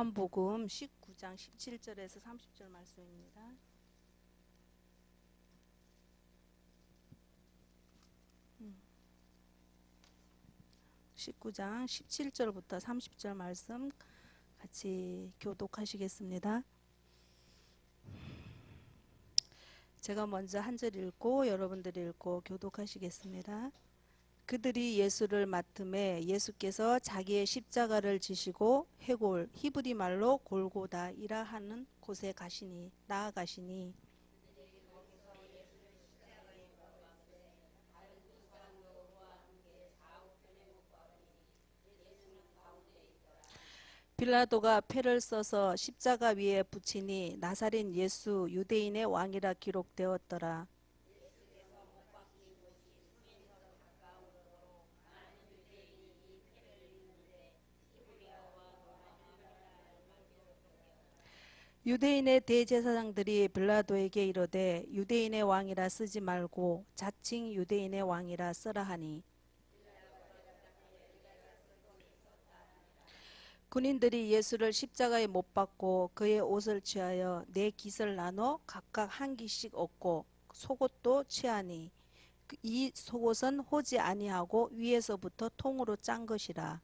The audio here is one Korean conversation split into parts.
요한복음 19장 17절에서 30절 말씀입니다. 음. 19장 17절부터 30절 말씀 같이 교독하시겠습니다. 제가 먼저 한 절 읽고 여러분들이 읽고 교독하시겠습니다. 그들이 예수를 맡음에 예수께서 자기의 십자가를 지시고 해골 히브리 말로 골고다이라 하는 곳에 나아가시니 빌라도가 패를 써서 십자가 위에 붙이니 나사렛 예수 유대인의 왕이라 기록되었더라. 유대인의 대제사장들이 빌라도에게 이르되 유대인의 왕이라 쓰지 말고 자칭 유대인의 왕이라 써라 하니 군인들이 예수를 십자가에 못 박고 그의 옷을 취하여 네 깃을 나눠 각각 한 깃씩 얻고 속옷도 취하니 이 속옷은 호지 아니하고 위에서부터 통으로 짠 것이라.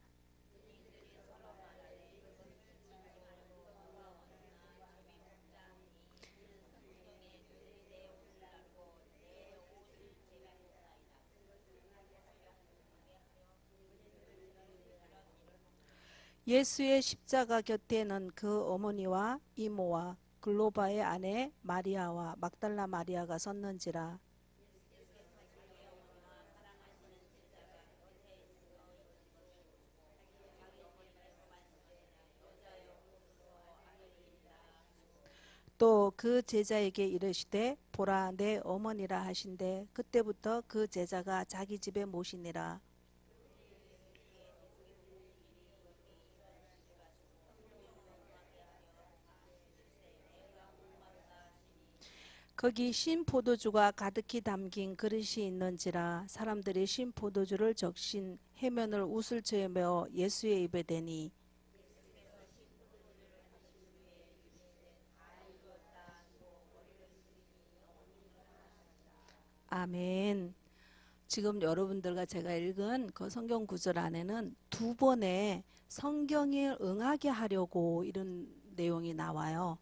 예수의 십자가 곁에는 그 어머니와 이모와 글로바의 아내 마리아와 막달라 마리아가 섰는지라. 또 그 제자에게 이르시되 보라 내 어머니라 하신대 그때부터 그 제자가 자기 집에 모시니라. 거기 신 포도주가 가득히 담긴 그릇이 있는지라. 사람들이 신 포도주를 적신 해면을 우슬초에 메어 예수의 입에 대니 아멘. 지금 여러분들과 제가 읽은 그 성경 구절 안에는 두 번의 성경에 응하게 하려고 이런 내용이 나와요.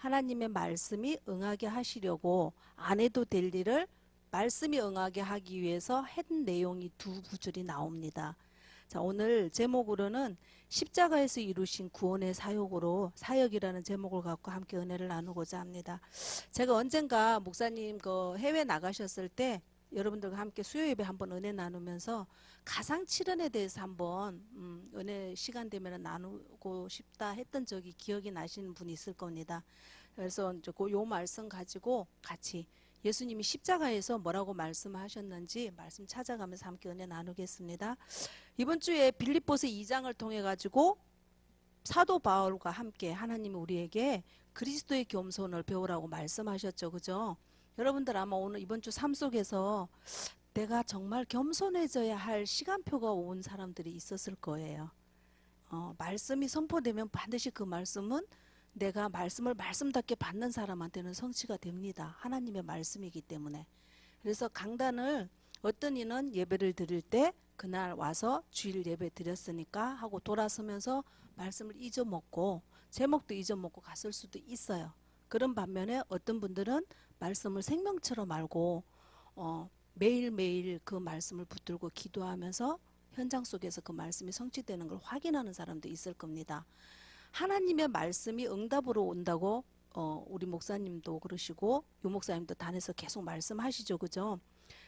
하나님의 말씀이 응하게 하시려고 안 해도 될 일을 말씀이 응하게 하기 위해서 한 내용이 두 구절이 나옵니다. 자, 오늘 제목으로는 십자가에서 이루신 구원의 사역이라는 제목을 갖고 함께 은혜를 나누고자 합니다. 제가 언젠가 목사님 그 해외 나가셨을 때 여러분들과 함께 수요 예배 한번 은혜 나누면서 가상 칠언에 대해서 한번 은혜 시간 되면 나누고 싶다 했던 적이 기억이 나시는 분이 있을 겁니다. 그래서 요 말씀 가지고 같이 예수님이 십자가에서 뭐라고 말씀하셨는지 말씀 찾아가면서 함께 은혜 나누겠습니다. 이번 주에 빌립보서 2장을 통해 가지고 사도 바울과 함께 하나님이 우리에게 그리스도의 겸손을 배우라고 말씀하셨죠. 그죠? 여러분들 아마 오늘 이번 주 삶 속에서 내가 정말 겸손해져야 할 시간표가 온 사람들이 있었을 거예요. 말씀이 선포되면 반드시 그 말씀은 내가 말씀을 말씀답게 받는 사람한테는 성취가 됩니다. 하나님의 말씀이기 때문에. 그래서 강단을 어떤 이는 예배를 드릴 때 그날 와서 주일 예배 드렸으니까 하고 돌아서면서 말씀을 잊어먹고 제목도 잊어먹고 갔을 수도 있어요. 그런 반면에 어떤 분들은 말씀을 생명처럼 알고 매일매일 그 말씀을 붙들고 기도하면서 현장 속에서 그 말씀이 성취되는 걸 확인하는 사람도 있을 겁니다. 하나님의 말씀이 응답으로 온다고 우리 목사님도 그러시고 유 목사님도 단에서 계속 말씀하시죠. 그죠?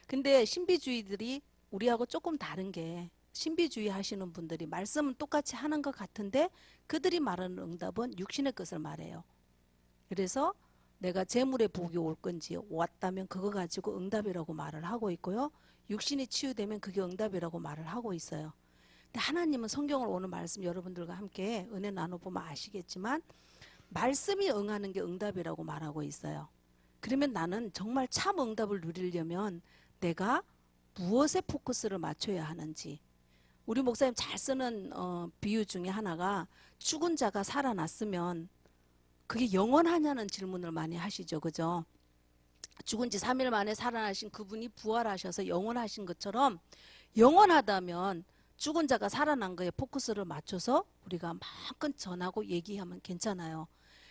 근데 신비주의들이 우리하고 조금 다른 게 신비주의 하시는 분들이 말씀은 똑같이 하는 것 같은데 그들이 말하는 응답은 육신의 것을 말해요. 그래서 내가 재물의 복이 올 건지 왔다면 그거 가지고 응답이라고 말을 하고 있고요. 육신이 치유되면 그게 응답이라고 말을 하고 있어요. 근데 하나님은 성경을 오늘 말씀 여러분들과 함께 은혜 나눠보면 아시겠지만 말씀이 응하는 게 응답이라고 말하고 있어요. 그러면 나는 정말 참 응답을 누리려면 내가 무엇에 포커스를 맞춰야 하는지 우리 목사님 잘 쓰는 비유 중에 하나가 죽은 자가 살아났으면 그게 영원하냐는 질문을 많이 하시죠. 그죠? 죽은 지 3일 만에 살아나신 그분이 부활하셔서 영원하신 것처럼 영원하다면 죽은 자가 살아난 거에 포커스를 맞춰서 우리가 마음껏 전하고 얘기하면 괜찮아요.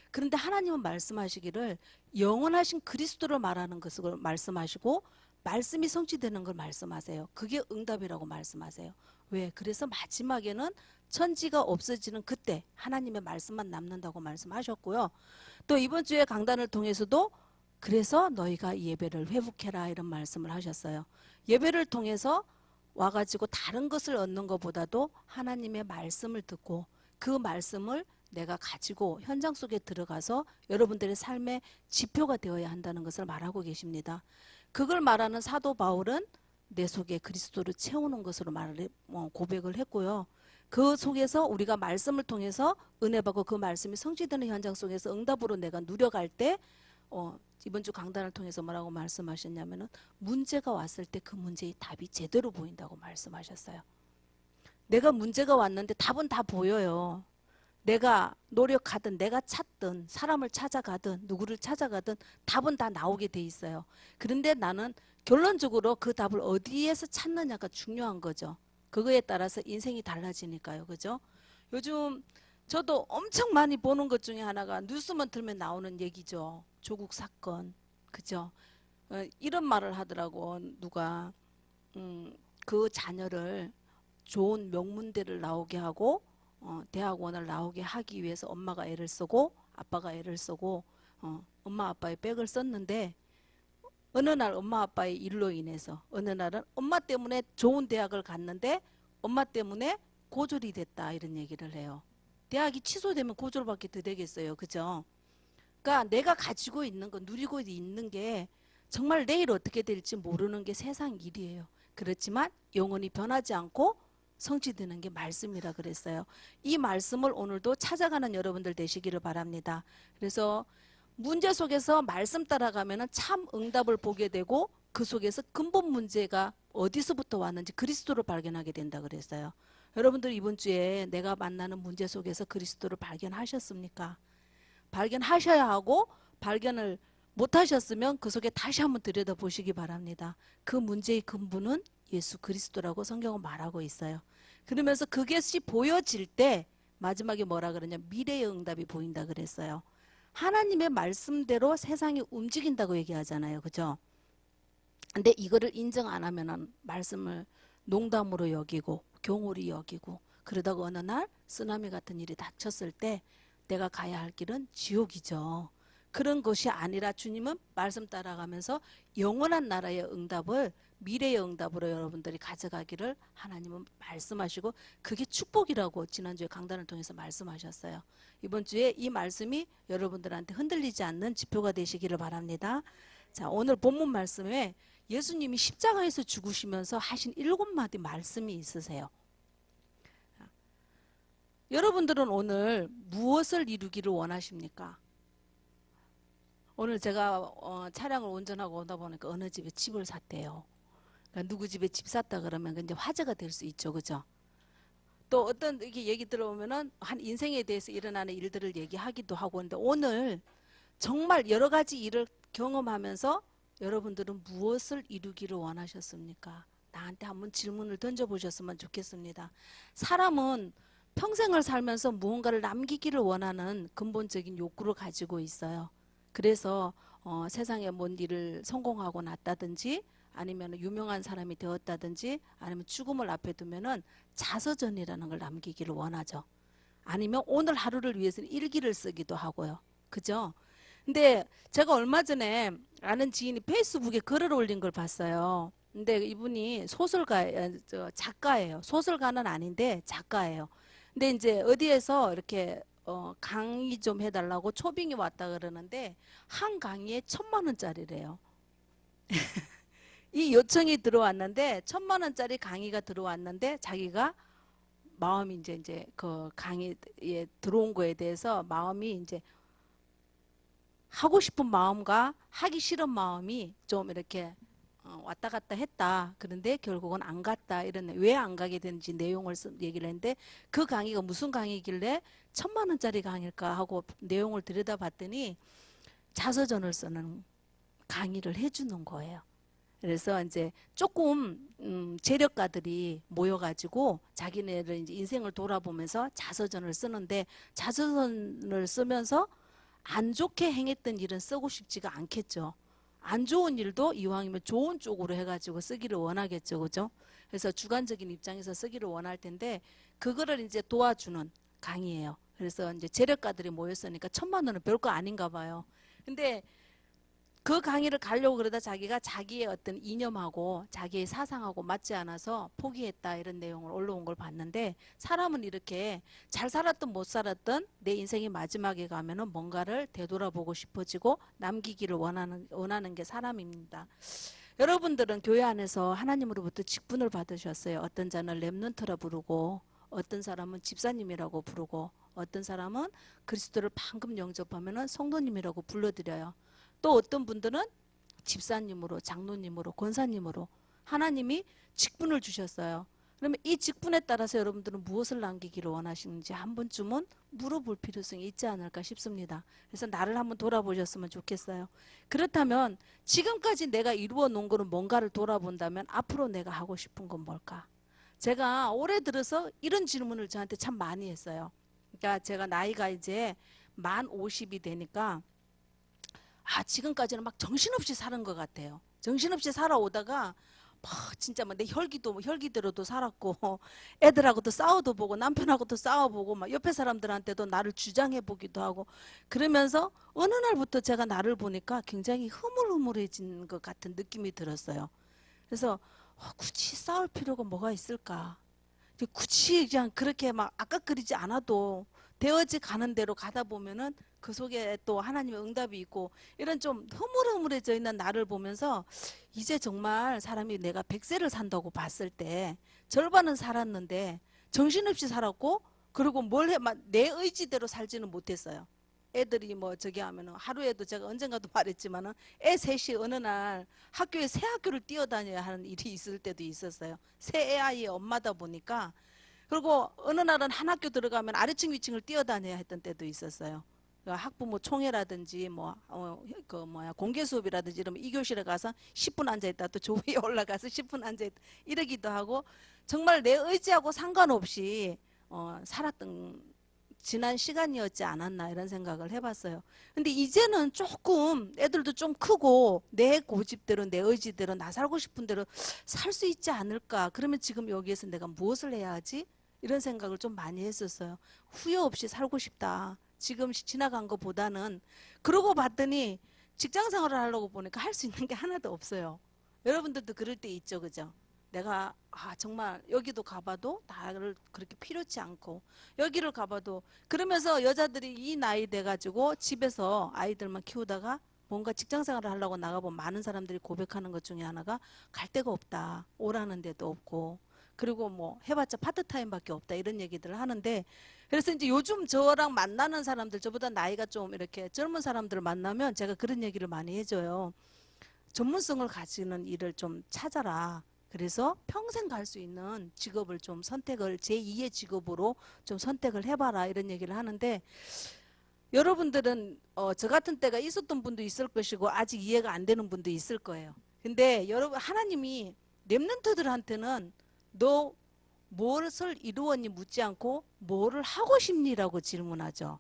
그런데 하나님은 말씀하시기를 영원하신 그리스도를 말하는 것을 말씀하시고 말씀이 성취되는 걸 말씀하세요. 그게 응답이라고 말씀하세요. 왜? 그래서 마지막에는 천지가 없어지는 그때 하나님의 말씀만 남는다고 말씀하셨고요. 또 이번 주에 강단을 통해서도 그래서 너희가 예배를 회복해라 이런 말씀을 하셨어요. 예배를 통해서 와가지고 다른 것을 얻는 것보다도 하나님의 말씀을 듣고 그 말씀을 내가 가지고 현장 속에 들어가서 여러분들의 삶의 지표가 되어야 한다는 것을 말하고 계십니다. 그걸 말하는 사도 바울은 내 속에 그리스도를 채우는 것으로 고백을 했고요. 그 속에서 우리가 말씀을 통해서 은혜 받고 그 말씀이 성취되는 현장 속에서 응답으로 내가 누려갈 때 이번 주 강단을 통해서 뭐라고 말씀하셨냐면은 문제가 왔을 때 그 문제의 답이 제대로 보인다고 말씀하셨어요. 내가 문제가 왔는데 답은 다 보여요. 내가 노력하든 내가 찾든 사람을 찾아가든 누구를 찾아가든 답은 다 나오게 돼 있어요. 그런데 나는 결론적으로 그 답을 어디에서 찾느냐가 중요한 거죠. 그거에 따라서 인생이 달라지니까요. 그죠? 요즘 저도 엄청 많이 보는 것 중에 하나가 뉴스만 틀면 나오는 얘기죠. 조국 사건. 그죠? 이런 말을 하더라고. 누가 그 자녀를 좋은 명문대를 나오게 하고 대학원을 나오게 하기 위해서 엄마가 애를 쓰고 아빠가 애를 쓰고 엄마 아빠의 백을 썼는데 어느 날 엄마 아빠의 일로 인해서 어느 날은 엄마 때문에 좋은 대학을 갔는데 엄마 때문에 고졸이 됐다 이런 얘기를 해요. 대학이 취소되면 고졸밖에 더 되겠어요. 그죠? 그러니까 내가 가지고 있는 거 누리고 있는 게 정말 내일 어떻게 될지 모르는 게 세상 일이에요. 그렇지만 영원히 변하지 않고 성취되는 게 말씀이라 그랬어요. 이 말씀을 오늘도 찾아가는 여러분들 되시기를 바랍니다. 그래서 문제 속에서 말씀 따라가면 참 응답을 보게 되고 그 속에서 근본 문제가 어디서부터 왔는지 그리스도를 발견하게 된다 그랬어요. 여러분들 이번 주에 내가 만나는 문제 속에서 그리스도를 발견하셨습니까? 발견하셔야 하고 발견을 못하셨으면 그 속에 다시 한번 들여다보시기 바랍니다. 그 문제의 근본은 예수 그리스도라고 성경은 말하고 있어요. 그러면서 그것이 보여질 때 마지막에 뭐라 그러냐 미래의 응답이 보인다 그랬어요. 하나님의 말씀대로 세상이 움직인다고 얘기하잖아요. 그죠? 근데 이거를 인정 안 하면은 말씀을 농담으로 여기고 경홀히 여기고 그러다가 어느 날 쓰나미 같은 일이 닥쳤을 때 내가 가야 할 길은 지옥이죠. 그런 것이 아니라 주님은 말씀 따라가면서 영원한 나라의 응답을 미래의 응답으로 여러분들이 가져가기를 하나님은 말씀하시고 그게 축복이라고 지난주에 강단을 통해서 말씀하셨어요. 이번 주에 이 말씀이 여러분들한테 흔들리지 않는 지표가 되시기를 바랍니다. 자, 오늘 본문 말씀에 예수님이 십자가에서 죽으시면서 하신 7마디 말씀이 있으세요. 여러분들은 오늘 무엇을 이루기를 원하십니까? 오늘 제가 차량을 운전하고 오다 보니까 어느 집에 집을 샀대요. 그러니까 누구 집에 집 샀다 그러면 이제 화제가 될 수 있죠. 그죠? 또 어떤 이렇게 얘기 들어보면은 한 인생에 대해서 일어나는 일들을 얘기하기도 하고 근데 오늘 정말 여러 가지 일을 경험하면서 여러분들은 무엇을 이루기를 원하셨습니까? 나한테 한번 질문을 던져보셨으면 좋겠습니다. 사람은 평생을 살면서 무언가를 남기기를 원하는 근본적인 욕구를 가지고 있어요. 그래서 세상에 뭔 일을 성공하고 났다든지 아니면 유명한 사람이 되었다든지 아니면 죽음을 앞에 두면은 자서전이라는 걸 남기기를 원하죠. 아니면 오늘 하루를 위해서는 일기를 쓰기도 하고요. 그죠? 근데 제가 얼마 전에 아는 지인이 페이스북에 글을 올린 걸 봤어요. 근데 이분이 작가예요. 소설가는 아닌데 작가예요. 근데 이제 어디에서 이렇게 강의 좀 해달라고 초빙이 왔다 그러는데 한 강의에 1,000만 원짜리래요. 이 요청이 들어왔는데 1,000만 원짜리 강의가 들어왔는데 자기가 마음이 이제 그 강의에 들어온 거에 대해서 마음이 이제 하고 싶은 마음과 하기 싫은 마음이 좀 이렇게 왔다 갔다 했다. 그런데 결국은 안 갔다. 이런 왜 안 가게 되는지 내용을 얘기를 했는데 그 강의가 무슨 강의길래 1,000만 원짜리 강의일까 하고 내용을 들여다봤더니 자서전을 쓰는 강의를 해주는 거예요. 그래서 이제 조금 재력가들이 모여가지고 자기네들 이제 인생을 돌아보면서 자서전을 쓰는데 자서전을 쓰면서 안 좋게 행했던 일은 쓰고 싶지가 않겠죠. 안 좋은 일도 이왕이면 좋은 쪽으로 해가지고 쓰기를 원하겠죠, 그죠? 그래서 주관적인 입장에서 쓰기를 원할 텐데 그거를 이제 도와주는 강의예요. 그래서 이제 재력가들이 모였으니까 1,000만 원은 별거 아닌가 봐요. 근데 그 강의를 가려고 그러다 자기가 자기의 어떤 이념하고 자기의 사상하고 맞지 않아서 포기했다 이런 내용을 올라온 걸 봤는데 사람은 이렇게 잘 살았든 못 살았든 내 인생이 마지막에 가면은 뭔가를 되돌아보고 싶어지고 남기기를 원하는 게 사람입니다. 여러분들은 교회 안에서 하나님으로부터 직분을 받으셨어요. 어떤 자는 렘넌트라 부르고 어떤 사람은 집사님이라고 부르고 어떤 사람은 그리스도를 방금 영접하면은 성도님이라고 불러드려요. 또 어떤 분들은 집사님으로, 장로님으로, 권사님으로 하나님이 직분을 주셨어요. 그러면 이 직분에 따라서 여러분들은 무엇을 남기기를 원하시는지 한 번쯤은 물어볼 필요성이 있지 않을까 싶습니다. 그래서 나를 한번 돌아보셨으면 좋겠어요. 그렇다면 지금까지 내가 이루어 놓은 거는 뭔가를 돌아본다면 앞으로 내가 하고 싶은 건 뭘까? 제가 올해 들어서 이런 질문을 저한테 참 많이 했어요. 그러니까 제가 나이가 이제 만 50이 되니까 지금까지는 막 정신없이 사는 것 같아요. 정신없이 살아오다가 진짜 막 내 혈기대로도 살았고 애들하고도 싸워도 보고 남편하고도 싸워보고 막 옆에 사람들한테도 나를 주장해 보기도 하고 그러면서 어느 날부터 제가 나를 보니까 굉장히 흐물흐물해진 것 같은 느낌이 들었어요. 그래서 굳이 싸울 필요가 뭐가 있을까? 굳이 그냥 그렇게 막 아깝거리지 않아도 되어지 가는 대로 가다 보면은 그 속에 또 하나님의 응답이 있고 이런 좀 흐물흐물해져 있는 나를 보면서 이제 정말 사람이 내가 100세를 산다고 봤을 때 절반은 살았는데 정신없이 살았고 그리고 내 의지대로 살지는 못했어요. 애들이 뭐 저기 하면은 하루에도 제가 언젠가도 말했지만은 애 셋이 어느 날 학교에 새 학교를 뛰어다녀야 하는 일이 있을 때도 있었어요. 새 애 아이의 엄마다 보니까 그리고 어느 날은 한 학교 들어가면 아래층 위층을 뛰어다녀야 했던 때도 있었어요. 학부모 총회라든지 공개 수업이라든지 이러면 이 교실에 가서 10분 앉아 있다 또 조 위에 올라가서 10분 앉아 있다 이러기도 하고 정말 내 의지하고 상관없이 살았던 지난 시간이었지 않았나 이런 생각을 해봤어요. 근데 이제는 조금 애들도 좀 크고 내 고집대로 내 의지대로 나 살고 싶은 대로 살 수 있지 않을까. 그러면 지금 여기에서 내가 무엇을 해야 하지? 이런 생각을 좀 많이 했었어요. 후회 없이 살고 싶다. 지금 지나간 것보다는 그러고 봤더니 직장 생활을 하려고 보니까 할 수 있는 게 하나도 없어요. 여러분들도 그럴 때 있죠, 그죠? 내가 정말 여기도 가봐도 나를 그렇게 필요치 않고 여기를 가봐도 그러면서 여자들이 이 나이 돼가지고 집에서 아이들만 키우다가 뭔가 직장 생활을 하려고 나가보면 많은 사람들이 고백하는 것 중에 하나가 갈 데가 없다. 오라는 데도 없고 그리고 뭐 해봤자 파트타임밖에 없다 이런 얘기들을 하는데 그래서 이제 요즘 저랑 만나는 사람들 저보다 나이가 좀 이렇게 젊은 사람들을 만나면 제가 그런 얘기를 많이 해줘요. 전문성을 가지는 일을 좀 찾아라. 그래서 평생 갈 수 있는 직업을 좀 선택을 제2의 직업으로 좀 선택을 해봐라 이런 얘기를 하는데 여러분들은 저 같은 때가 있었던 분도 있을 것이고 아직 이해가 안 되는 분도 있을 거예요. 근데 여러분 하나님이 렘넌트들한테는 너 무엇을 이루었니 묻지 않고 뭐를 하고 싶니라고 질문하죠.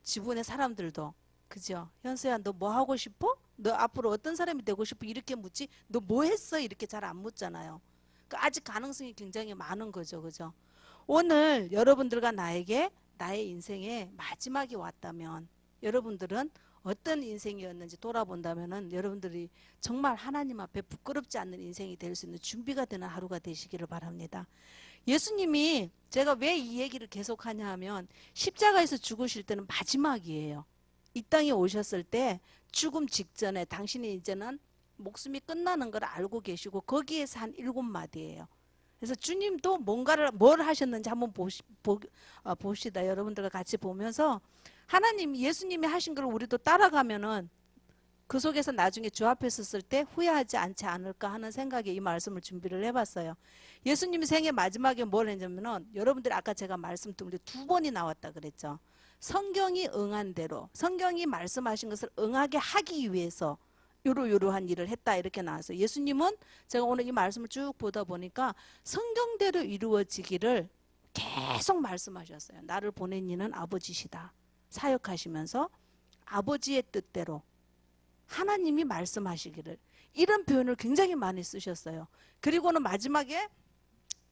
지분의 사람들도 그죠? 현수야 너 뭐 하고 싶어? 너 앞으로 어떤 사람이 되고 싶어? 이렇게 묻지 너 뭐 했어? 이렇게 잘 안 묻잖아요. 그러니까 아직 가능성이 굉장히 많은 거죠. 그죠? 오늘 여러분들과 나에게 나의 인생의 마지막이 왔다면 여러분들은 어떤 인생이었는지 돌아본다면은 여러분들이 정말 하나님 앞에 부끄럽지 않는 인생이 될 수 있는 준비가 되는 하루가 되시기를 바랍니다. 예수님이 제가 왜 이 얘기를 계속하냐 하면 십자가에서 죽으실 때는 마지막이에요. 이 땅에 오셨을 때 죽음 직전에 당신이 이제는 목숨이 끝나는 걸 알고 계시고 거기에서 한 7마디예요. 그래서 주님도 뭘 하셨는지 한번 봅시다. 여러분들과 같이 보면서 하나님 예수님이 하신 걸 우리도 따라가면은 그 속에서 나중에 주 앞에 섰을 때 후회하지 않지 않을까 하는 생각에 이 말씀을 준비를 해봤어요. 예수님이 생애 마지막에 뭘 했냐면은 여러분들이 아까 제가 말씀드린 게 두 번이 나왔다 그랬죠. 성경이 응한 대로 성경이 말씀하신 것을 응하게 하기 위해서 요러요러한 일을 했다 이렇게 나왔어요. 예수님은 제가 오늘 이 말씀을 쭉 보다 보니까 성경대로 이루어지기를 계속 말씀하셨어요. 나를 보낸 이는 아버지시다. 사역하시면서 아버지의 뜻대로 하나님이 말씀하시기를 이런 표현을 굉장히 많이 쓰셨어요. 그리고는 마지막에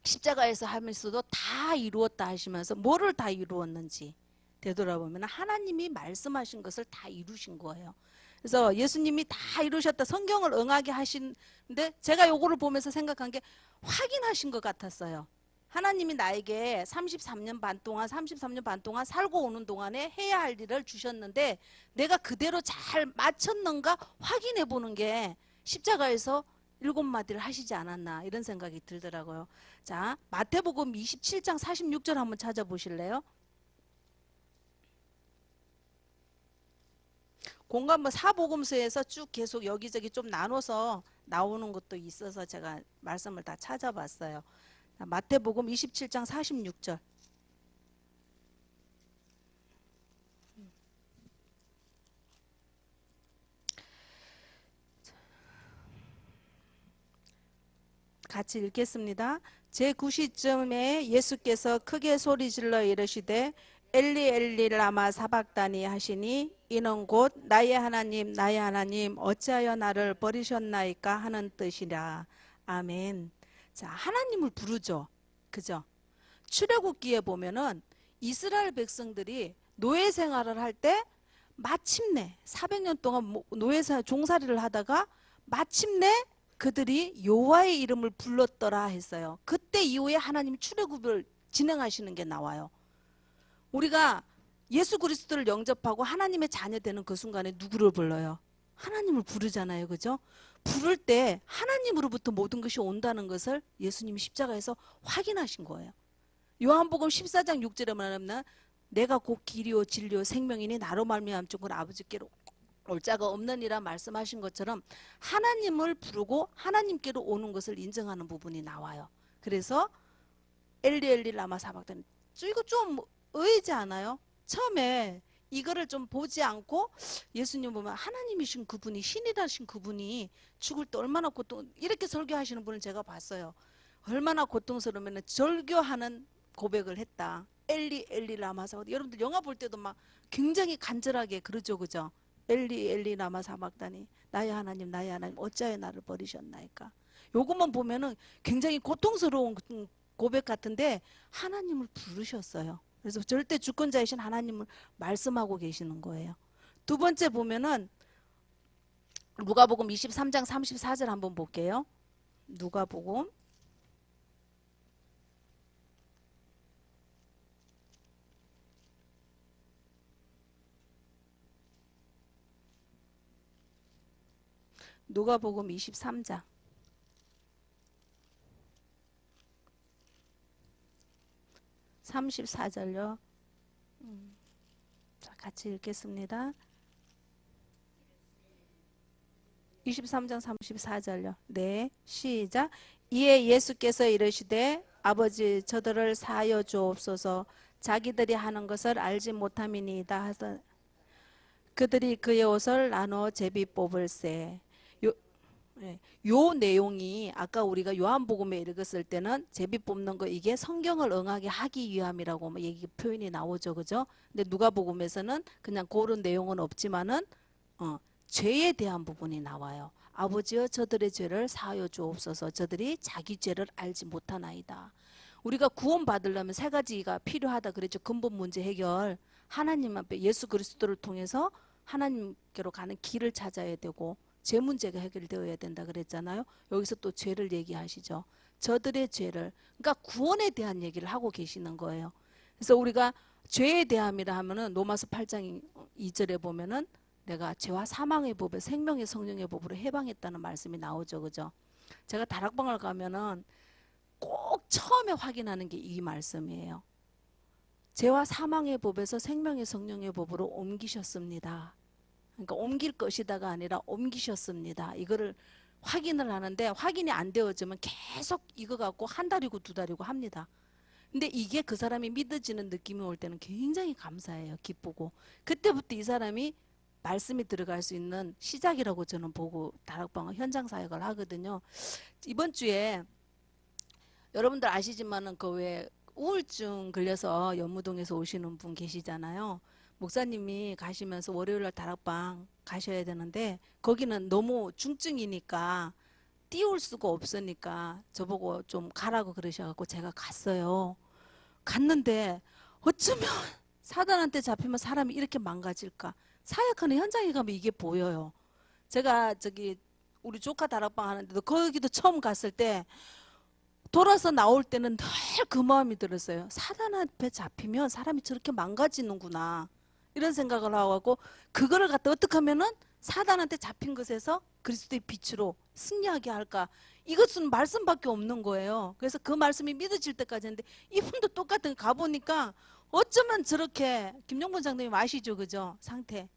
십자가에서 하면서도 다 이루었다 하시면서 뭐를 다 이루었는지 되돌아보면 하나님이 말씀하신 것을 다 이루신 거예요. 그래서 예수님이 다 이루셨다 성경을 응하게 하시는데 제가 요거를 보면서 생각한 게 확인하신 것 같았어요. 하나님이 나에게 33년 반 동안 살고 오는 동안에 해야 할 일을 주셨는데 내가 그대로 잘 마쳤는가 확인해 보는 게 십자가에서 7마디를 하시지 않았나 이런 생각이 들더라고요. 자, 마태복음 27장 46절 한번 찾아보실래요? 공간 사복음서에서 쭉 계속 여기저기 좀 나눠서 나오는 것도 있어서 제가 말씀을 다 찾아봤어요. 마태복음 27장 46절. 같이 읽겠습니다. 제9시쯤에 예수께서 크게 소리질러 이르시되 엘리 엘리 라마 사박다니 하시니 이는 곧 나의 하나님 어찌하여 나를 버리셨나이까 하는 뜻이라. 아멘. 자, 하나님을 부르죠. 그죠? 출애굽기에 보면은 이스라엘 백성들이 노예 생활을 할 때 마침내 400년 동안 노예 종살이를 하다가 마침내 그들이 여호와의 이름을 불렀더라 했어요. 그때 이후에 하나님이 출애굽을 진행하시는 게 나와요. 우리가 예수 그리스도를 영접하고 하나님의 자녀 되는 그 순간에 누구를 불러요? 하나님을 부르잖아요. 그죠? 부를 때 하나님으로부터 모든 것이 온다는 것을 예수님이 십자가에서 확인하신 거예요. 요한복음 14장 6절에 말하면 내가 곧 길이요 진리요 생명이니 나로 말미암 즉 아버지께로 올 자가 없느니라 말씀하신 것처럼 하나님을 부르고 하나님께로 오는 것을 인정하는 부분이 나와요. 그래서 엘리 엘리 라마 사박다니 이거 좀 의지 않아요? 처음에 이거를 좀 보지 않고 예수님 보면 하나님이신 그분이 신이라신 그분이 죽을 때 얼마나 고통 이렇게 설교하시는 분을 제가 봤어요. 얼마나 고통스러우면 절교하는 고백을 했다. 엘리 엘리 라마 사박다니 여러분들 영화 볼 때도 막 굉장히 간절하게 그러죠. 그죠? 엘리 엘리 라마 사박다니 나의 하나님 어찌하여 나를 버리셨나이까. 요것만 보면은 굉장히 고통스러운 고백 같은데 하나님을 부르셨어요. 그래서 절대 주권자이신 하나님을 말씀하고 계시는 거예요. 두 번째 보면은 누가복음 23장 34절 한번 볼게요. 누가복음 23장 34절요. 자, 같이 읽겠습니다. 23장 34절요. 네, 시작. 이에 예수께서 이르시되 아버지 저들을 사하여 주옵소서 자기들이 하는 것을 알지 못함이니이다 하사 그들이 그의 옷을 나눠 제비 뽑을세. 요 내용이 아까 우리가 요한복음에 읽었을 때는 제비 뽑는 거 이게 성경을 응하게 하기 위함이라고 얘기 표현이 나오죠. 그죠? 근데 누가복음에서는 그냥 그런 내용은 없지만은 죄에 대한 부분이 나와요. 아버지여 저들의 죄를 사하여 주옵소서 저들이 자기 죄를 알지 못하나이다. 우리가 구원 받으려면 세 가지가 필요하다 그랬죠. 근본 문제 해결. 하나님 앞에 예수 그리스도를 통해서 하나님께로 가는 길을 찾아야 되고 죄 문제가 해결되어야 된다 그랬잖아요. 여기서 또 죄를 얘기하시죠. 저들의 죄를 그러니까 구원에 대한 얘기를 하고 계시는 거예요. 그래서 우리가 죄에 대함이라 하면은 로마서 8장 2절에 보면은 내가 죄와 사망의 법에 생명의 성령의 법으로 해방했다는 말씀이 나오죠. 그죠? 제가 다락방을 가면은 꼭 처음에 확인하는 게 이 말씀이에요. 죄와 사망의 법에서 생명의 성령의 법으로 옮기셨습니다. 그러니까 옮길 것이다가 아니라 옮기셨습니다. 이거를 확인을 하는데 확인이 안 되어지면 계속 이거 갖고 한 달이고 두 달이고 합니다. 근데 이게 그 사람이 믿어지는 느낌이 올 때는 굉장히 감사해요. 기쁘고. 그때부터 이 사람이 말씀이 들어갈 수 있는 시작이라고 저는 보고 다락방 현장 사역을 하거든요. 이번 주에 여러분들 아시지만은 그 왜 우울증 걸려서 연무동에서 오시는 분 계시잖아요. 목사님이 가시면서 월요일날 다락방 가셔야 되는데 거기는 너무 중증이니까 띄울 수가 없으니까 저보고 좀 가라고 그러셔갖고 제가 갔어요. 갔는데 어쩌면 사단한테 잡히면 사람이 이렇게 망가질까. 사역하는 현장에 가면 이게 보여요. 제가 저기 우리 조카 다락방 하는데도 거기도 처음 갔을 때 돌아서 나올 때는 늘 그 마음이 들었어요. 사단 앞에 잡히면 사람이 저렇게 망가지는구나. 이런 생각을 하고 그거를 갖다 어떻게 하면은 사단한테 잡힌 것에서 그리스도의 빛으로 승리하게 할까. 이것은 말씀밖에 없는 거예요. 그래서 그 말씀이 믿어질 때까지 했는데 이분도 똑같은 가보니까 어쩌면 저렇게 김용범 장로님 아시죠? 그죠? 상태.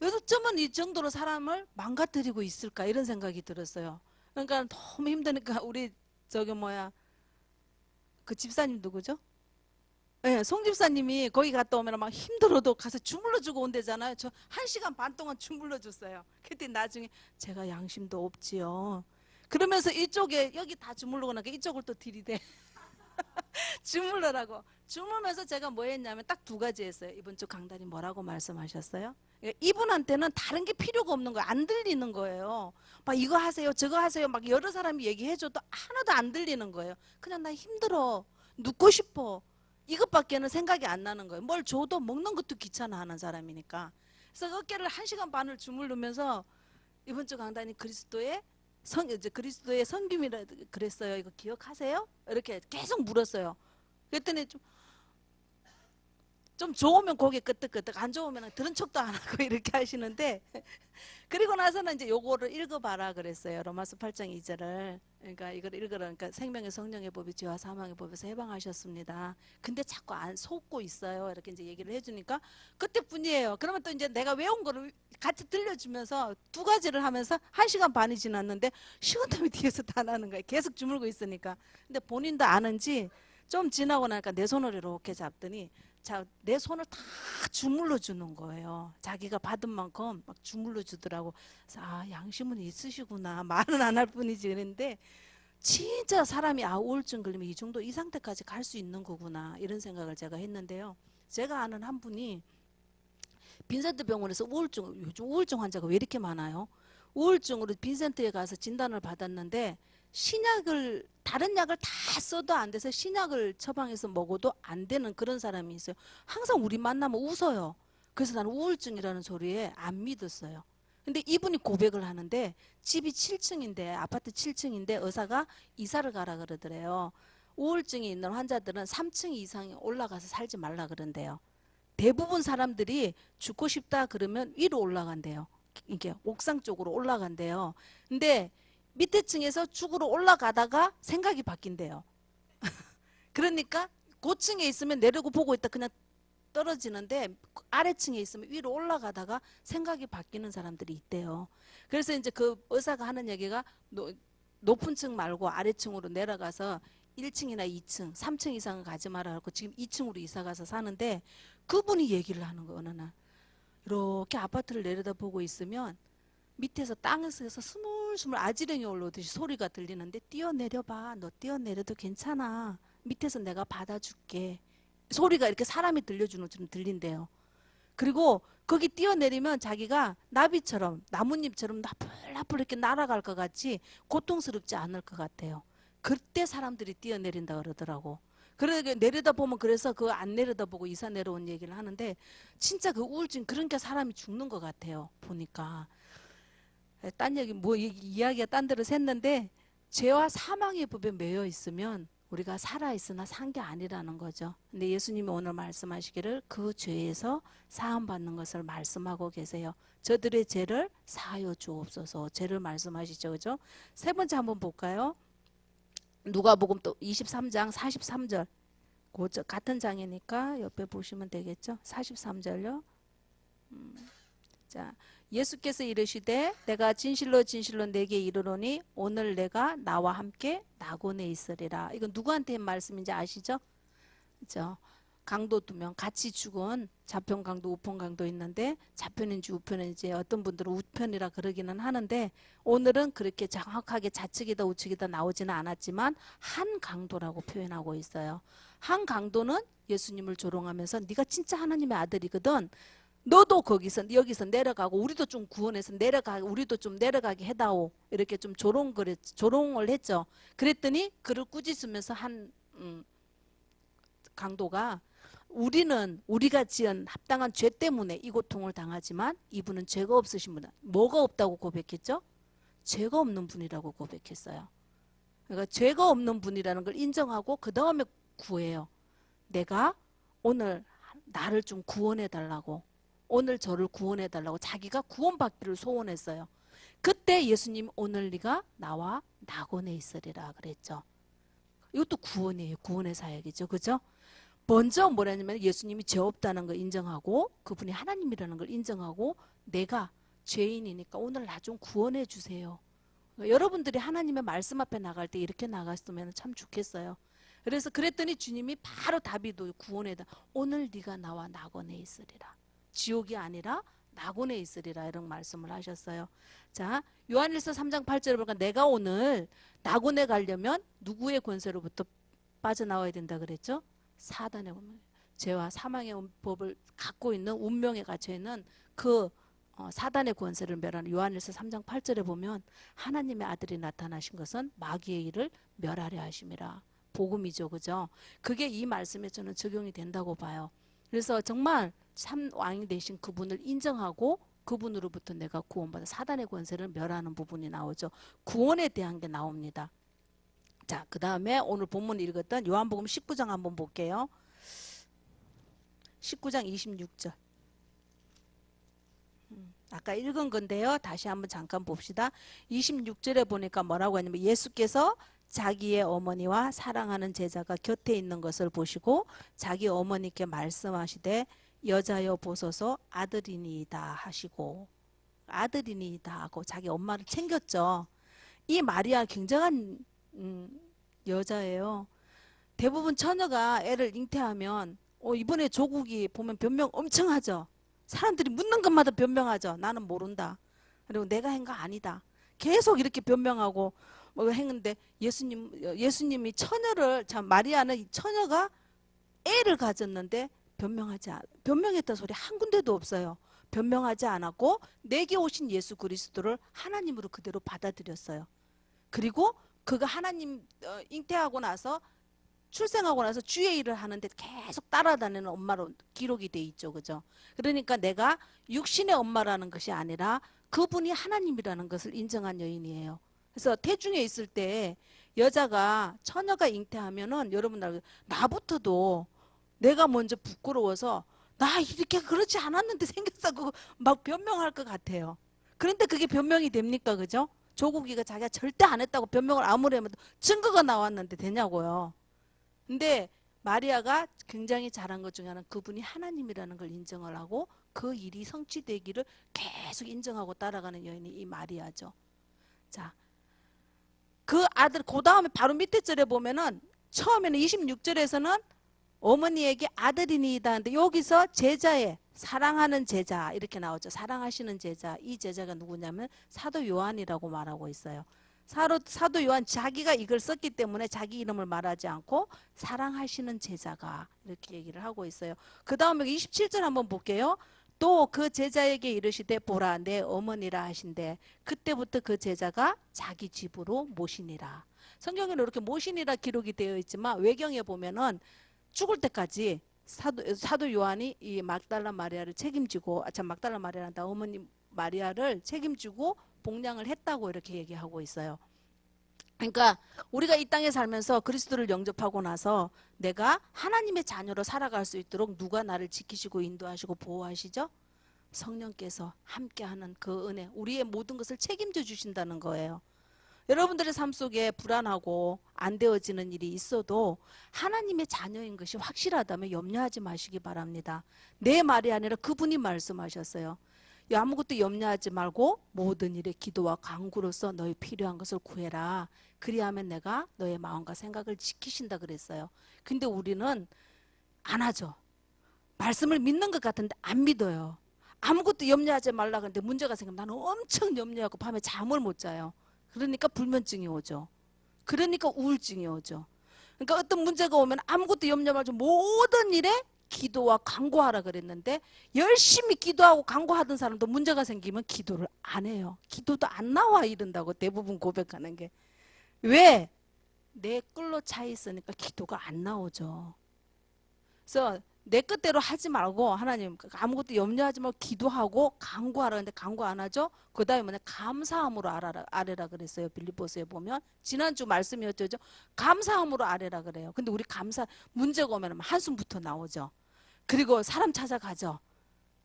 어쩌면 이 정도로 사람을 망가뜨리고 있을까 이런 생각이 들었어요. 그러니까 너무 힘드니까 우리 저기 뭐야 그 집사님 누구죠? 네, 송 집사님이 거기 갔다 오면 막 힘들어도 가서 주물러 주고 온대잖아요. 저 1시간 반 동안 주물러 줬어요. 그때 나중에 제가 양심도 없지요. 그러면서 이쪽에 여기 다 주물르고 나니까 이쪽을 또 들이대. 주물러라고. 주물면서 제가 뭐 했냐면 딱 두 가지 했어요. 이번 주 강단이 뭐라고 말씀하셨어요? 이분한테는 다른 게 필요가 없는 거예요. 안 들리는 거예요. 막 이거 하세요, 저거 하세요. 막 여러 사람이 얘기해줘도 하나도 안 들리는 거예요. 그냥 나 힘들어. 눕고 싶어. 이것밖에는 생각이 안 나는 거예요. 뭘 줘도 먹는 것도 귀찮아 하는 사람이니까. 그래서 어깨를 1시간 반을 주물르면서 이번 주 강단이 그리스도의 성김이라 그랬어요. 이거 기억하세요? 이렇게 계속 물었어요. 그랬더니 좀 좋으면 고개 끄덕끄덕 안 좋으면 들은 척도 안 하고 이렇게 하시는데 그리고 나서는 이제 요거를 읽어봐라 그랬어요. 로마서 8장 2절을. 그러니까 이걸 읽으라. 그러니까 생명의 성령의 법이 죄와 사망의 법에서 해방하셨습니다. 근데 자꾸 안 속고 있어요. 이렇게 이제 얘기를 해주니까 그때뿐이에요. 그러면 또 이제 내가 외운 거를 같이 들려주면서 두 가지를 하면서 1시간 반이 지났는데 식은땀이 뒤에서 다 나는 거예요. 계속 주물고 있으니까. 근데 본인도 아는지 좀 지나고 나니까 내 손을 이렇게 잡더니 내 손을 다 주물러 주는 거예요. 자기가 받은 만큼 막 주물러 주더라고. 그래서 양심은 있으시구나. 말은 안 할 뿐이지. 그랬는데 진짜 사람이 우울증 걸리면 이 정도 이 상태까지 갈 수 있는 거구나. 이런 생각을 제가 했는데요. 제가 아는 한 분이 빈센트 병원에서 요즘 우울증 환자가 왜 이렇게 많아요? 우울증으로 빈센트에 가서 진단을 받았는데 다른 약을 다 써도 안 돼서 신약을 처방해서 먹어도 안 되는 그런 사람이 있어요. 항상 우리 만나면 웃어요. 그래서 나는 우울증이라는 소리에 안 믿었어요. 근데 이분이 고백을 하는데 집이 7층인데 아파트 7층인데 의사가 이사를 가라 그러더래요. 우울증이 있는 환자들은 3층 이상에 올라가서 살지 말라 그런대요. 대부분 사람들이 죽고 싶다 그러면 위로 올라간대요. 이게 옥상 쪽으로 올라간대요. 근데 밑에 층에서 죽으러 올라가다가 생각이 바뀐대요. 그러니까 고층에 있으면 내려고 보고 있다 그냥 떨어지는데 아래층에 있으면 위로 올라가다가 생각이 바뀌는 사람들이 있대요. 그래서 이제 그 의사가 하는 얘기가 높은 층 말고 아래층으로 내려가서 1층이나 2층, 3층 이상은 가지 마라 하고 지금 2층으로 이사 가서 사는데 그분이 얘기를 하는 거 어느 날 이렇게 아파트를 내려다보고 있으면 밑에서 땅에서 스물스물 아지랭이 올라오듯이 소리가 들리는데 뛰어내려봐. 너 뛰어내려도 괜찮아. 밑에서 내가 받아줄게. 소리가 이렇게 사람이 들려주는 것처럼 들린대요. 그리고 거기 뛰어내리면 자기가 나비처럼 나뭇잎처럼 나풀나풀 이렇게 날아갈 것 같이 고통스럽지 않을 것 같아요. 그때 사람들이 뛰어내린다 그러더라고. 그러니까 내려다보면 그래서 그 안 내려다보고 이사 내려온 얘기를 하는데 진짜 그 우울증 그런 게 사람이 죽는 것 같아요. 보니까. 딴 얘기 뭐 이야기가 딴 데로 샜는데 죄와 사망의 법에 매여 있으면 우리가 살아있으나 산 게 아니라는 거죠. 근데 예수님이 오늘 말씀하시기를 그 죄에서 사함받는 것을 말씀하고 계세요. 저들의 죄를 사하여 주옵소서. 죄를 말씀하시죠. 그죠? 세 번째 한번 볼까요? 누가복음 또 23장 43절. 같은 장이니까 옆에 보시면 되겠죠? 43절요. 자, 예수께서 이르시되 내가 진실로 진실로 내게 이르노니 오늘 내가 나와 함께 낙원에 있으리라. 이건 누구한테 한 말씀인지 아시죠? 그죠? 강도 2명 같이 죽은 좌편 강도 우편 강도 있는데 좌편인지 우편인지 어떤 분들은 우편이라 그러기는 하는데 오늘은 그렇게 정확하게 좌측이다 우측이다 나오지는 않았지만 한 강도라고 표현하고 있어요. 한 강도는 예수님을 조롱하면서 네가 진짜 하나님의 아들이거든. 너도 거기서 여기서 내려가고 우리도 좀 구원해서 우리도 좀 내려가게 해다오. 이렇게 좀 조롱을 했죠. 그랬더니 그를 꾸짖으면서 한 강도가 우리가 지은 합당한 죄 때문에 이 고통을 당하지만 이분은 죄가 없으신 분이다. 뭐가 없다고 고백했죠? 죄가 없는 분이라고 고백했어요. 그러니까 죄가 없는 분이라는 걸 인정하고 그 다음에 구해요. 내가 오늘 나를 좀 구원해 달라고, 오늘 저를 구원해 달라고 자기가 구원받기를 소원했어요. 그때 예수님 오늘 네가 나와 낙원에 있으리라 그랬죠. 이것도 구원이에요. 구원의 사역이죠. 그죠? 먼저 뭐라냐면 예수님이 죄 없다는 걸 인정하고 그분이 하나님이라는 걸 인정하고 내가 죄인이니까 오늘 나 좀 구원해 주세요. 여러분들이 하나님의 말씀 앞에 나갈 때 이렇게 나갔으면 참 좋겠어요. 그래서 그랬더니 주님이 바로 답이 구원해다. 오늘 네가 나와 낙원에 있으리라. 지옥이 아니라 낙원에 있으리라 이런 말씀을 하셨어요. 자, 요한일서 3장 8절에 보니까 내가 오늘 낙원에 가려면 누구의 권세로부터 빠져나와야 된다 그랬죠? 사단의 죄와 사망의 법을 갖고 있는 운명에 갇혀 있는 그 사단의 권세를 멸하는 요한일서 3장 8절에 보면 하나님의 아들이 나타나신 것은 마귀의 일을 멸하려 하심이라. 복음이죠. 그죠? 그게 이 말씀에 저는 적용이 된다고 봐요. 그래서 정말 참 왕이 되신 그분을 인정하고 그분으로부터 내가 구원받아 사단의 권세를 멸하는 부분이 나오죠. 구원에 대한 게 나옵니다. 자, 그 다음에 오늘 본문 읽었던 요한복음 19장 한번 볼게요. 19장 26절. 아까 읽은 건데요. 다시 한번 잠깐 봅시다. 26절에 보니까 뭐라고 하냐면 예수께서 자기의 어머니와 사랑하는 제자가 곁에 있는 것을 보시고 자기 어머니께 말씀하시되 여자여 보소서 아들이니이다 하시고, 아들이니이다 하고 자기 엄마를 챙겼죠. 이 마리아 굉장한 여자예요. 대부분 처녀가 애를 잉태하면 이번에 조국이 보면 변명 엄청 하죠. 사람들이 묻는 것마다 변명하죠. 나는 모른다. 그리고 내가 한 거 아니다. 계속 이렇게 변명하고 뭐 했는데 예수님이 마리아는 처녀가 애를 가졌는데 변명했다 소리 한 군데도 없어요. 변명하지 않았고 내게 오신 예수 그리스도를 하나님으로 그대로 받아들였어요. 그리고 그가 하나님 잉태하고 나서 출생하고 나서 주의 일을 하는데 계속 따라다니는 엄마로 기록이 돼 있죠. 그죠? 그러니까 내가 육신의 엄마라는 것이 아니라 그분이 하나님이라는 것을 인정한 여인이에요. 그래서 태중에 있을 때 처녀가 잉태하면은 여러분들 나부터도 내가 먼저 부끄러워서 나 이렇게 그렇지 않았는데 생겼어 그거 막 변명할 것 같아요. 그런데 그게 변명이 됩니까? 그죠? 조국이가 자기가 절대 안 했다고 변명을 아무리 하면 증거가 나왔는데 되냐고요. 근데 마리아가 굉장히 잘한 것 중에 하나는 그분이 하나님이라는 걸 인정을 하고 그 일이 성취되기를 계속 인정하고 따라가는 여인이 이 마리아죠. 자, 그 아들 그 다음에 바로 밑에 절에 보면은 처음에는 26절에서는 어머니에게 아들이니이다 하는데 여기서 제자의 사랑하는 제자 이렇게 나오죠. 사랑하시는 제자. 이 제자가 누구냐면 사도 요한이라고 말하고 있어요. 사도 요한 자기가 이걸 썼기 때문에 자기 이름을 말하지 않고 사랑하시는 제자가 이렇게 얘기를 하고 있어요. 그 다음에 27절 한번 볼게요. 또 그 제자에게 이르시되 보라 내 어머니라 하신대 그때부터 그 제자가 자기 집으로 모시니라. 성경에는 이렇게 모시니라 기록이 되어 있지만 외경에 보면은 죽을 때까지 사도 요한이 이 막달라 마리아를 책임지고 막달라 마리아란다 어머니 마리아를 책임지고 복량을 했다고 이렇게 얘기하고 있어요. 그러니까 우리가 이 땅에 살면서 그리스도를 영접하고 나서 내가 하나님의 자녀로 살아갈 수 있도록 누가 나를 지키시고 인도하시고 보호하시죠? 성령께서 함께하는 그 은혜, 우리의 모든 것을 책임져 주신다는 거예요. 여러분들의 삶 속에 불안하고 안 되어지는 일이 있어도 하나님의 자녀인 것이 확실하다면 염려하지 마시기 바랍니다. 내 말이 아니라 그분이 말씀하셨어요. 아무것도 염려하지 말고 모든 일에 기도와 간구로서 너희 필요한 것을 구해라. 그리하면 내가 너의 마음과 생각을 지키신다 그랬어요. 근데 우리는 안 하죠. 말씀을 믿는 것 같은데 안 믿어요. 아무것도 염려하지 말라 그러는데 문제가 생기면 나는 엄청 염려하고 밤에 잠을 못 자요. 그러니까 불면증이 오죠. 그러니까 우울증이 오죠. 그러니까 어떤 문제가 오면 아무것도 염려 말고 모든 일에 기도와 간구하라 그랬는데 열심히 기도하고 간구하던 사람도 문제가 생기면 기도를 안 해요. 기도도 안 나와 이런다고 대부분 고백하는 게. 왜? 내 끌로 차 있으니까 기도가 안 나오죠. 그래서 내 뜻대로 하지 말고 하나님 아무것도 염려하지 말고 기도하고 간구하라. 근데 간구 안 하죠. 그 다음에 뭐냐 감사함으로 아뢰라 그랬어요. 빌립보서에 보면 지난주 말씀이었죠. 감사함으로 아뢰라 그래요. 근데 우리 감사 문제가 오면 한숨부터 나오죠. 그리고 사람 찾아가죠.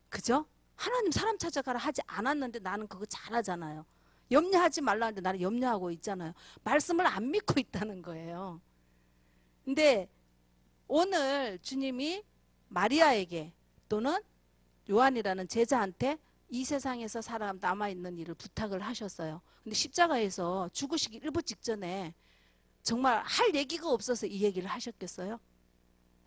그죠? 하나님 사람 찾아가라 하지 않았는데 나는 그거 잘하잖아요. 염려하지 말라는데 나는 염려하고 있잖아요. 말씀을 안 믿고 있다는 거예요. 근데 오늘 주님이 마리아에게 또는 요한이라는 제자한테 이 세상에서 남아있는 일을 부탁을 하셨어요. 근데 십자가에서 죽으시기 일부 직전에 정말 할 얘기가 없어서 이 얘기를 하셨겠어요?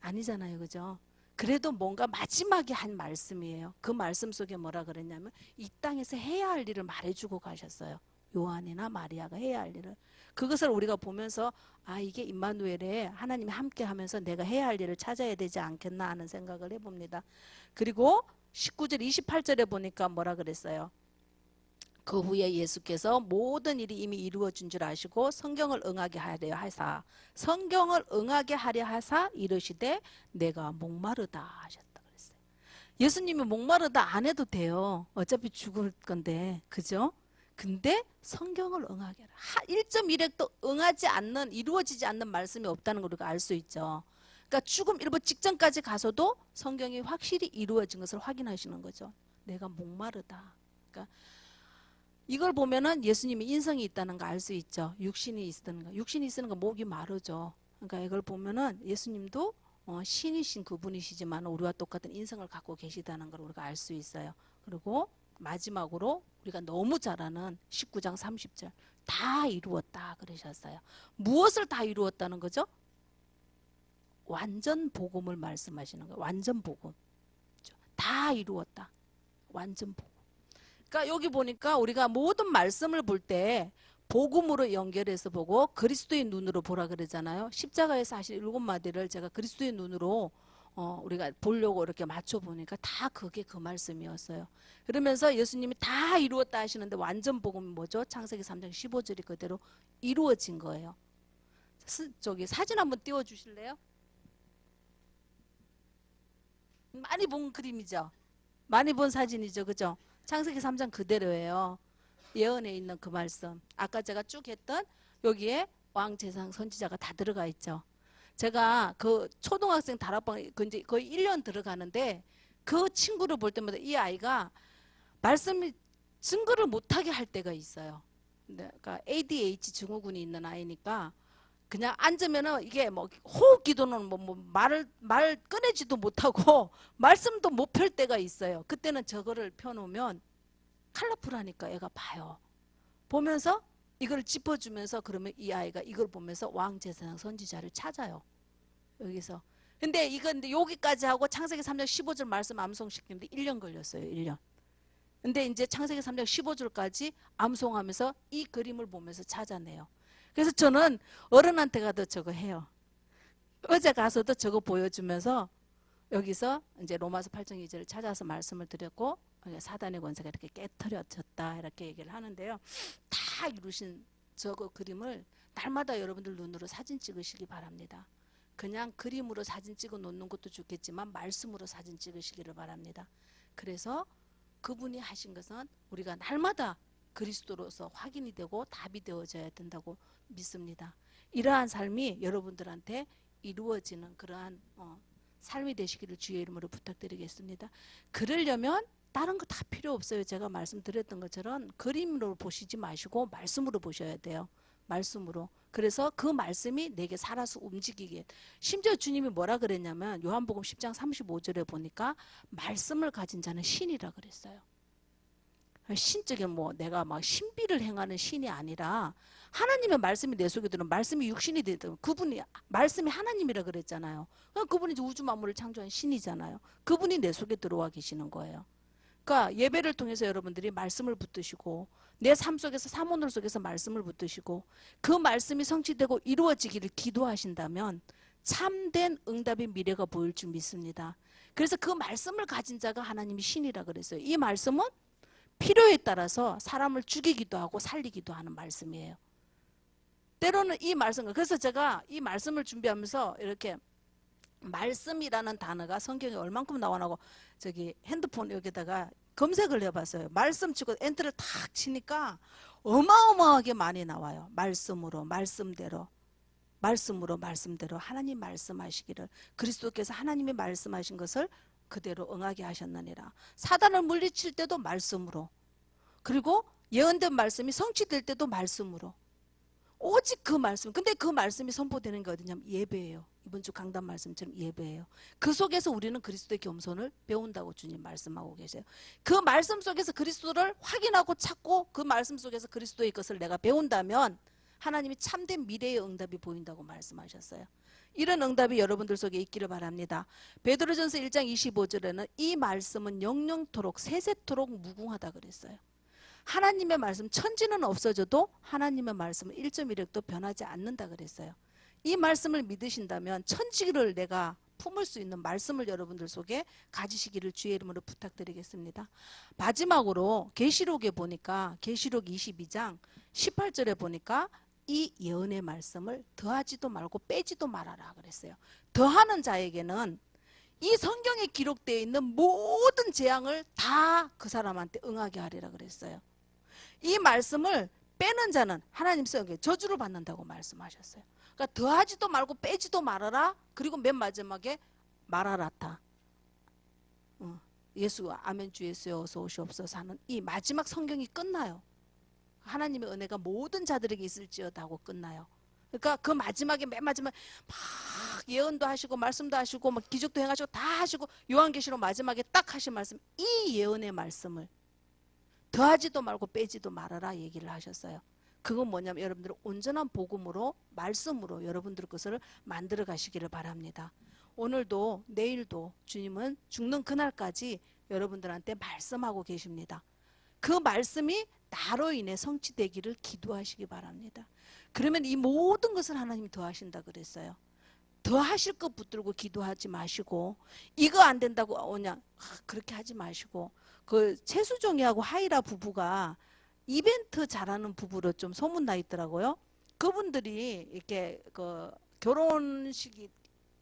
아니잖아요. 그죠? 그래도 뭔가 마지막에 한 말씀이에요. 그 말씀 속에 뭐라 그랬냐면 이 땅에서 해야 할 일을 말해주고 가셨어요. 요한이나 마리아가 해야 할 일을. 그것을 우리가 보면서 아 이게 임마누엘에 하나님이 함께 하면서 내가 해야 할 일을 찾아야 되지 않겠나 하는 생각을 해봅니다. 그리고 19절 28절에 보니까 뭐라 그랬어요. 그 후에 예수께서 모든 일이 이미 이루어진 줄 아시고 성경을 응하게 하려 하사 이르시되 내가 목마르다 하셨다 그랬어요. 예수님이 목마르다 안 해도 돼요. 어차피 죽을 건데 그죠? 근데 성경을 응하게 하라. 1.1핵도 응하지 않는 이루어지지 않는 말씀이 없다는 걸 우리가 알 수 있죠. 그러니까 죽음 일부 직전까지 가서도 성경이 확실히 이루어진 것을 확인하시는 거죠. 내가 목마르다. 그러니까 이걸 보면은 예수님이 인성이 있다는 거 알 수 있죠. 육신이 있다는 거. 육신이 있는 거 목이 마르죠. 그러니까 이걸 보면은 예수님도 신이신 그분이시지만 우리와 똑같은 인성을 갖고 계시다는 걸 우리가 알 수 있어요. 그리고 마지막으로 우리가 너무 잘 아는 19장 30절 다 이루었다 그러셨어요. 무엇을 다 이루었다는 거죠? 완전 복음을 말씀하시는 거예요. 완전 복음. 다 이루었다. 완전 복음. 그러니까 여기 보니까 우리가 모든 말씀을 볼 때 복음으로 연결해서 보고 그리스도의 눈으로 보라 그러잖아요. 십자가에서 하신 7마디를 제가 그리스도의 눈으로 우리가 보려고 이렇게 맞춰보니까 다 그게 그 말씀이었어요. 그러면서 예수님이 다 이루었다 하시는데 완전 복음이 뭐죠? 창세기 3장 15절이 그대로 이루어진 거예요. 저기 사진 한번 띄워주실래요? 많이 본 그림이죠? 많이 본 사진이죠. 그죠? 창세기 3장 그대로예요. 예언에 있는 그 말씀. 아까 제가 쭉 했던 여기에 왕, 제상, 선지자가 다 들어가 있죠. 제가 그 초등학생 다락방 이제 거의 1년 들어가는데 그 친구를 볼 때마다 이 아이가 말씀이 증거를 못하게 할 때가 있어요. 그러니까 ADH 증후군이 있는 아이니까 그냥 앉으면은 이게 뭐 호흡 기도는 말 꺼내지도 못하고 말씀도 못 펼 때가 있어요. 그때는 저거를 펴놓으면 컬러풀하니까 애가 봐요. 보면서 이걸 짚어주면서 그러면 이 아이가 이걸 보면서 왕, 제사장, 선지자를 찾아요. 여기서. 근데 이건 여기까지 하고 창세기 3장 15절 말씀 암송시키는데 1년 걸렸어요. 1년. 근데 이제 창세기 3장 15절까지 암송하면서 이 그림을 보면서 찾아내요. 그래서 저는 어른한테 가도 저거 해요. 어제 가서도 저거 보여주면서 여기서 이제 로마서 8장 2절을 찾아서 말씀을 드렸고 사단의 권세가 이렇게 깨트려졌다 이렇게 얘기를 하는데요. 다 이루신 저거 그림을 날마다 여러분들 눈으로 사진 찍으시기 바랍니다. 그냥 그림으로 사진 찍어 놓는 것도 좋겠지만 말씀으로 사진 찍으시기를 바랍니다. 그래서 그분이 하신 것은 우리가 날마다 그리스도로서 확인이 되고 답이 되어져야 된다고 믿습니다. 이러한 삶이 여러분들한테 이루어지는 그러한 삶이 되시기를 주의 이름으로 부탁드리겠습니다. 그러려면 다른 거 다 필요 없어요. 제가 말씀드렸던 것처럼 그림으로 보시지 마시고 말씀으로 보셔야 돼요. 말씀으로. 그래서 그 말씀이 내게 살아서 움직이게. 심지어 주님이 뭐라 그랬냐면 요한복음 10장 35절에 보니까 말씀을 가진 자는 신이라 그랬어요. 신적인 뭐 내가 막 신비를 행하는 신이 아니라 하나님의 말씀이 내 속에 들으면 말씀이 육신이 되든 그분이 말씀이 하나님이라 그랬잖아요. 그분이 이제 우주 만물을 창조한 신이잖아요. 그분이 내 속에 들어와 계시는 거예요. 그러니까 예배를 통해서 여러분들이 말씀을 붙드시고 내 삶 속에서 사모늘 속에서 말씀을 붙드시고 그 말씀이 성취되고 이루어지기를 기도하신다면 참된 응답의 미래가 보일 줄 믿습니다. 그래서 그 말씀을 가진 자가 하나님이 신이라 그랬어요. 이 말씀은 필요에 따라서 사람을 죽이기도 하고 살리기도 하는 말씀이에요. 때로는 이 말씀과 그래서 제가 이 말씀을 준비하면서 이렇게 말씀이라는 단어가 성경에 얼만큼 나오나고 저기 핸드폰 여기다가 검색을 해봤어요. 말씀 치고 엔터를 탁 치니까 어마어마하게 많이 나와요. 말씀으로 말씀대로 말씀대로 하나님 말씀하시기를 그리스도께서 하나님이 말씀하신 것을 그대로 응하게 하셨느니라. 사단을 물리칠 때도 말씀으로 그리고 예언된 말씀이 성취될 때도 말씀으로 오직 그 말씀. 근데 그 말씀이 선포되는 게 어디냐면 예배예요. 이번 주 강단 말씀처럼 예배예요. 그 속에서 우리는 그리스도의 겸손을 배운다고 주님 말씀하고 계세요. 그 말씀 속에서 그리스도를 확인하고 찾고 그 말씀 속에서 그리스도의 것을 내가 배운다면 하나님이 참된 미래의 응답이 보인다고 말씀하셨어요. 이런 응답이 여러분들 속에 있기를 바랍니다. 베드로전서 1장 25절에는 이 말씀은 영영토록 세세토록 무궁하다 그랬어요. 하나님의 말씀 천지는 없어져도 하나님의 말씀은 1.1획도 변하지 않는다 그랬어요. 이 말씀을 믿으신다면 천지를 내가 품을 수 있는 말씀을 여러분들 속에 가지시기를 주의 이름으로 부탁드리겠습니다. 마지막으로 계시록에 보니까 계시록 22장 18절에 보니까 이 예언의 말씀을 더하지도 말고 빼지도 말아라 그랬어요. 더하는 자에게는 이 성경에 기록되어 있는 모든 재앙을 다 그 사람한테 응하게 하리라 그랬어요. 이 말씀을 빼는 자는 하나님 성경에 저주를 받는다고 말씀하셨어요. 그러니까 더하지도 말고 빼지도 말아라. 그리고 맨 마지막에 말하라타. 예수 아멘 주 예수여 어서 오시옵소서 하는 이 마지막 성경이 끝나요. 하나님의 은혜가 모든 자들에게 있을지어다 하고 끝나요. 그러니까 그 마지막에 맨 마지막 막 예언도 하시고 말씀도 하시고 막 기적도 행하시고 다 하시고 요한계시록 마지막에 딱 하신 말씀 이 예언의 말씀을 더하지도 말고 빼지도 말아라 얘기를 하셨어요. 그건 뭐냐면 여러분들 온전한 복음으로 말씀으로 여러분들 것을 만들어 가시기를 바랍니다. 오늘도 내일도 주님은 죽는 그날까지 여러분들한테 말씀하고 계십니다. 그 말씀이 나로 인해 성취되기를 기도하시기 바랍니다. 그러면 이 모든 것을 하나님이 더하신다 그랬어요. 더하실 것 붙들고 기도하지 마시고 이거 안 된다고 그냥 그렇게 하지 마시고 그 최수종이하고 하이라 부부가 이벤트 잘하는 부부로 좀 소문나 있더라고요. 그분들이 이렇게 그 결혼식이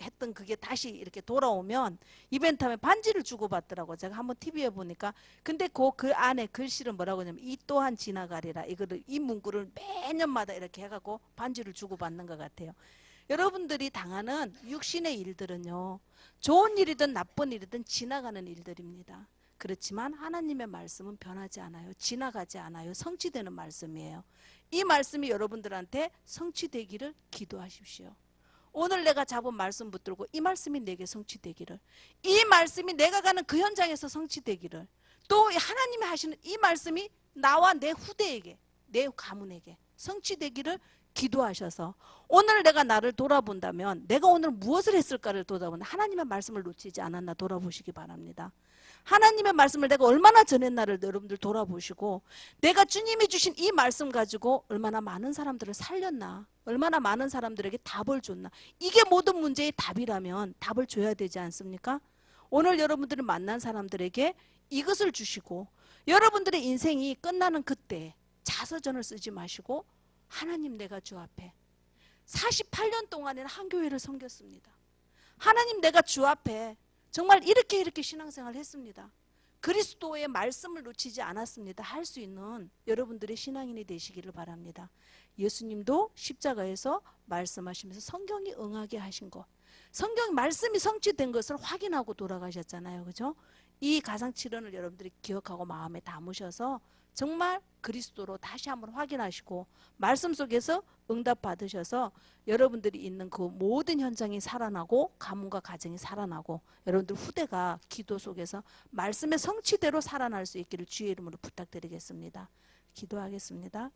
했던 그게 다시 이렇게 돌아오면 이벤트 하면 반지를 주고받더라고. 제가 한번 TV에 보니까. 근데 그 안에 글씨를 뭐라고 하냐면 이 또한 지나가리라. 이거를 이 문구를 매년마다 이렇게 해갖고 반지를 주고받는 것 같아요. 여러분들이 당하는 육신의 일들은요. 좋은 일이든 나쁜 일이든 지나가는 일들입니다. 그렇지만 하나님의 말씀은 변하지 않아요. 지나가지 않아요. 성취되는 말씀이에요. 이 말씀이 여러분들한테 성취되기를 기도하십시오. 오늘 내가 잡은 말씀 붙들고 이 말씀이 내게 성취되기를 이 말씀이 내가 가는 그 현장에서 성취되기를 또 하나님이 하시는 이 말씀이 나와 내 후대에게 내 가문에게 성취되기를 기도하셔서 오늘 내가 나를 돌아본다면 내가 오늘 무엇을 했을까를 돌아본다 하나님의 말씀을 놓치지 않았나 돌아보시기 바랍니다. 하나님의 말씀을 내가 얼마나 전했나를 여러분들 돌아보시고 내가 주님이 주신 이 말씀 가지고 얼마나 많은 사람들을 살렸나 얼마나 많은 사람들에게 답을 줬나 이게 모든 문제의 답이라면 답을 줘야 되지 않습니까? 오늘 여러분들이 만난 사람들에게 이것을 주시고 여러분들의 인생이 끝나는 그때 자서전을 쓰지 마시고 하나님 내가 주 앞에 48년 동안에는 한 교회를 섬겼습니다. 하나님 내가 주 앞에 정말 이렇게 신앙생활을 했습니다. 그리스도의 말씀을 놓치지 않았습니다. 할 수 있는 여러분들의 신앙인이 되시기를 바랍니다. 예수님도 십자가에서 말씀하시면서 성경이 응하게 하신 것 성경 말씀이 성취된 것을 확인하고 돌아가셨잖아요. 그죠? 이 가상칠언을 여러분들이 기억하고 마음에 담으셔서 정말 그리스도로 다시 한번 확인하시고 말씀 속에서 응답 받으셔서 여러분들이 있는 그 모든 현장이 살아나고 가문과 가정이 살아나고 여러분들 후대가 기도 속에서 말씀의 성취대로 살아날 수 있기를 주의 이름으로 부탁드리겠습니다. 기도하겠습니다.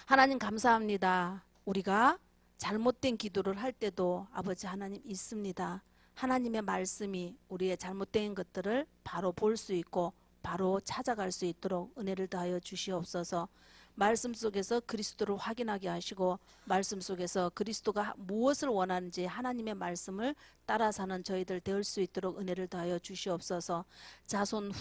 하나님 감사합니다. 우리가 잘못된 기도를 할 때도 아버지 하나님 있습니다. 하나님의 말씀이 우리의 잘못된 것들을 바로 볼 수 있고 바로 찾아갈 수 있도록 은혜를 더하여 주시옵소서. 말씀 속에서 그리스도를 확인하게 하시고 말씀 속에서 그리스도가 무엇을 원하는지 하나님의 말씀을 따라 사는 저희들 될 수 있도록 은혜를 더하여 주시옵소서. 자손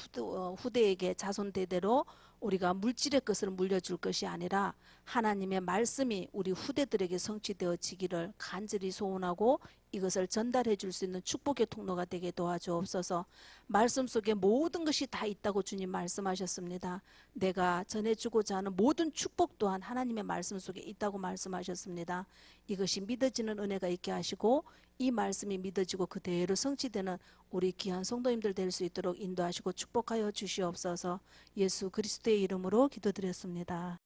후대에게 자손 대대로 우리가 물질의 것을 물려줄 것이 아니라 하나님의 말씀이 우리 후대들에게 성취되어지기를 간절히 소원하고 이것을 전달해 줄 수 있는 축복의 통로가 되게 도와주옵소서. 말씀 속에 모든 것이 다 있다고 주님 말씀하셨습니다. 내가 전해주고자 하는 모든 축복 또한 하나님의 말씀 속에 있다고 말씀하셨습니다. 이것이 믿어지는 은혜가 있게 하시고 이 말씀이 믿어지고 그대로 성취되는 우리 귀한 성도님들 될 수 있도록 인도하시고 축복하여 주시옵소서. 예수 그리스도의 이름으로 기도드렸습니다.